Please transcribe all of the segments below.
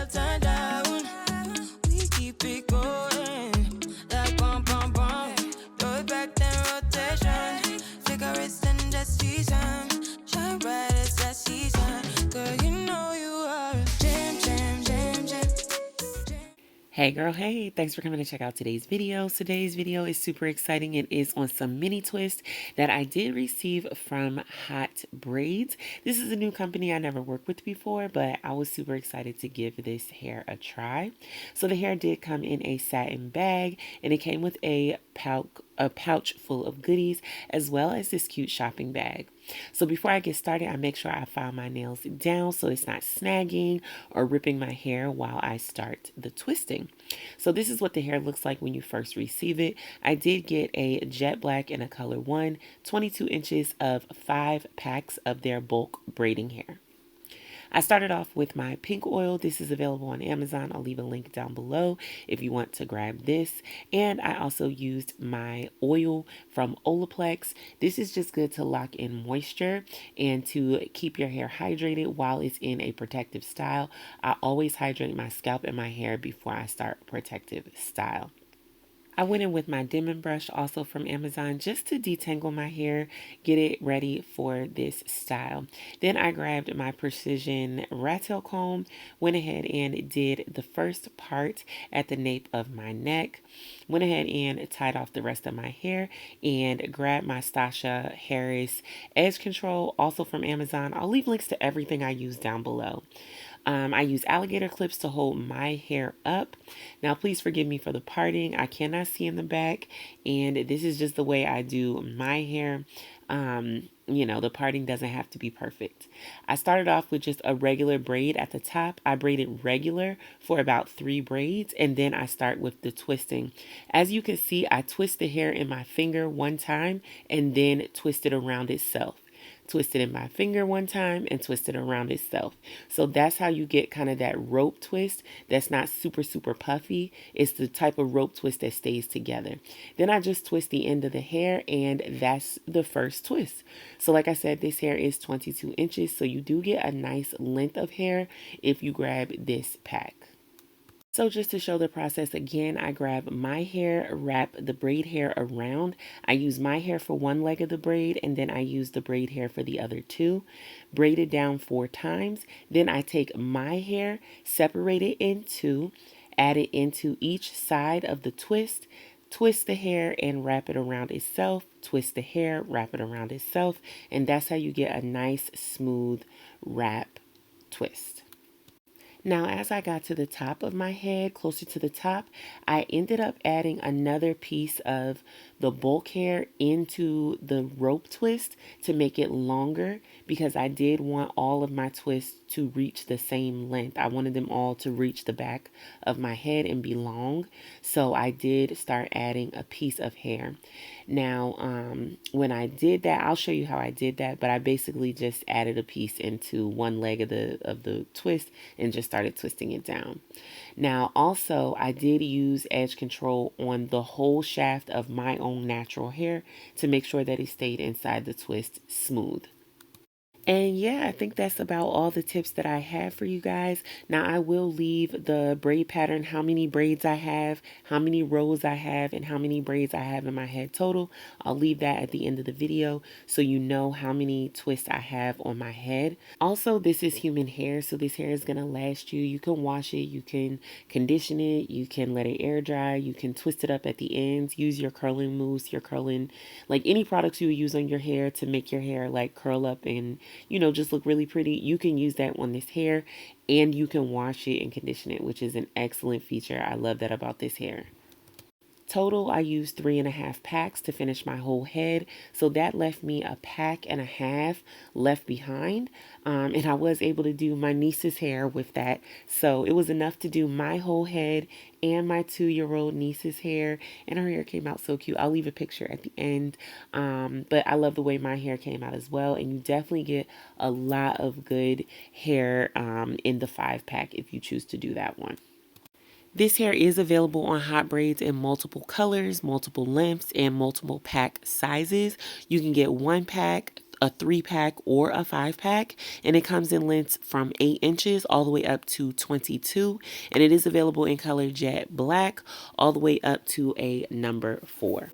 never turn down. We keep it going like bum bum bum. Throw it back then rotation. Cigarettes and just season. Shine bright as that season. Girl, you know you are a jam, jam, jam, jam. Hey girl, hey, thanks for coming to check out today's video. Today's video is super exciting. It is on some mini twists that I did receive from HOTBRAIDS. This is a new company I never worked with before, but I was super excited to give this hair a try. So the hair did come in a satin bag, and it came with a pouch full of goodies, as well as this cute shopping bag. So before I get started, I make sure I file my nails down so it's not snagging or ripping my hair while I start the twisting. So this is what the hair looks like when you first receive it. I did get a jet black in a color 1, 22 inches of 5 packs of their bulk braiding hair. I started off with my pink oil. This is available on Amazon. I'll leave a link down below if you want to grab this. And I also used my oil from Olaplex. This is just good to lock in moisture and to keep your hair hydrated while it's in a protective style. I always hydrate my scalp and my hair before I start protective style. I went in with my dimming brush, also from Amazon, just to detangle my hair, get it ready for this style. Then I grabbed my precision rat tail comb, went ahead and did the first part at the nape of my neck, went ahead and tied off the rest of my hair, and grabbed my Stasha Harris edge control, also from Amazon. I'll leave links to everything I use down below. I use alligator clips to hold my hair up. Now, please forgive me for the parting. I cannot see in the back, and this is just the way I do my hair. You know, the parting doesn't have to be perfect. I started off with just a regular braid at the top. I braided regular for about 3 braids, and then I start with the twisting. As you can see, I twist the hair in my finger one time and then twist it around itself. Twist it in my finger one time and twist it around itself. So that's how you get kind of that rope twist that's not super, super puffy. It's the type of rope twist that stays together. Then I just twist the end of the hair, and that's the first twist. So like I said, this hair is 22 inches, so you do get a nice length of hair if you grab this pack. So just to show the process again, I grab my hair, wrap the braid hair around. I use my hair for one leg of the braid, and then I use the braid hair for the other 2. Braid it down 4 times. Then I take my hair, separate it in 2, add it into each side of the twist, twist the hair and wrap it around itself, twist the hair, wrap it around itself, and that's how you get a nice smooth wrap twist. Now, as I got to the top of my head, closer to the top, I ended up adding another piece of the bulk hair into the rope twist to make it longer, because I did want all of my twists to reach the same length. I wanted them all to reach the back of my head and be long. So I did start adding a piece of hair. Now, when I did that, I'll show you how I did that, but I basically just added a piece into one leg of the twist and just started twisting it down. Now, also, I did use edge control on the whole shaft of my own natural hair to make sure that it stayed inside the twist smooth. And yeah, I think that's about all the tips that I have for you guys. Now, I will leave the braid pattern, how many braids I have, how many rows I have, and how many braids I have in my head total. I'll leave that at the end of the video so you know how many twists I have on my head. Also, this is human hair, so this hair is going to last you. You can wash it, you can condition it, you can let it air dry, you can twist it up at the ends, use your curling mousse, your curling, like any products you use on your hair to make your hair like curl up and, you know, just look really pretty. You can use that on this hair, and you can wash it and condition it, which is an excellent feature. I love that about this hair. Total, I used 3.5 packs to finish my whole head. So that left me a pack and a half left behind. And I was able to do my niece's hair with that. So it was enough to do my whole head and my 2-year-old niece's hair. And her hair came out so cute. I'll leave a picture at the end. But I love the way my hair came out as well. And you definitely get a lot of good hair in the 5-pack if you choose to do that one. This hair is available on HOTBRAIDS in multiple colors, multiple lengths, and multiple pack sizes. You can get 1 pack, a 3-pack or a 5-pack, and it comes in lengths from 8 inches all the way up to 22, and it is available in color jet black all the way up to a number 4.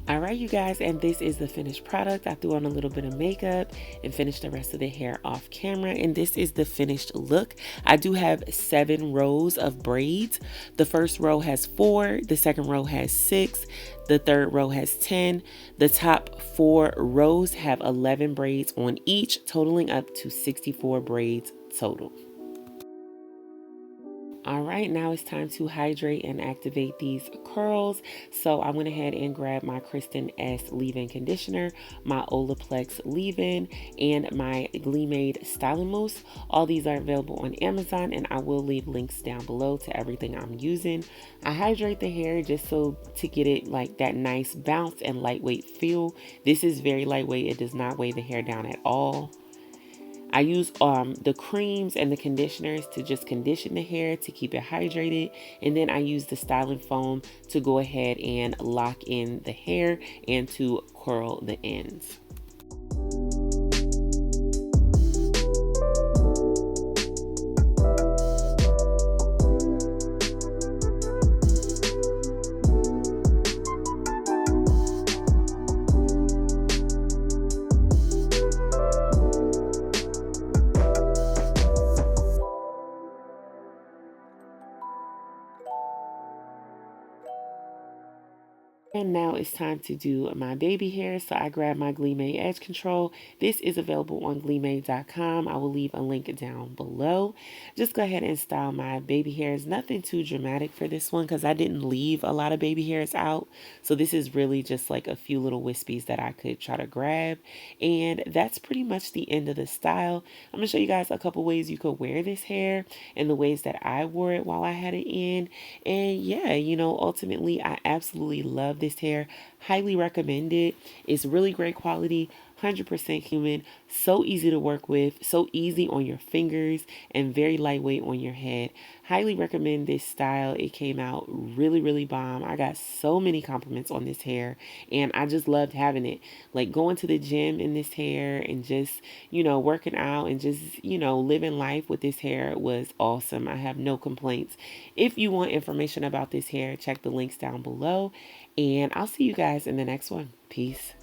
Alright you guys, and this is the finished product. I threw on a little bit of makeup and finished the rest of the hair off camera, and this is the finished look. I do have 7 rows of braids. The first row has 4, the second row has 6, the third row has 10. The top 4 rows have 11 braids on each, totaling up to 64 braids total. All right, now it's time to hydrate and activate these curls. So I went ahead and grabbed my Kristen S leave-in conditioner, my Olaplex leave-in, and my GLEEmade styling mousse. All these are available on Amazon, and I will leave links down below to everything I'm using. I hydrate the hair just so to get it like that nice bounce and lightweight feel. This is very lightweight. It does not weigh the hair down at all. I use the creams and the conditioners to just condition the hair to keep it hydrated. And then I use the styling foam to go ahead and lock in the hair and to curl the ends. And now it's time to do my baby hair. So I grabbed my GLEEmade Edge Control. This is available on GLEEmade.com. I will leave a link down below. Just go ahead and style my baby hairs. Nothing too dramatic for this one because I didn't leave a lot of baby hairs out. So this is really just like a few little wispies that I could try to grab. And that's pretty much the end of the style. I'm going to show you guys a couple ways you could wear this hair and the ways that I wore it while I had it in. And yeah, you know, ultimately I absolutely love this hair. Highly recommend it. It's really great quality, 100% human, so easy to work with, so easy on your fingers, and very lightweight on your head. Highly recommend this style. It came out really bomb. I got so many compliments on this hair, and I just loved having it. Like going to the gym in this hair and just, you know, working out and just, you know, living life with this hair was awesome. I have no complaints. If you want information about this hair, check the links down below, and I'll see you guys in the next one. Peace.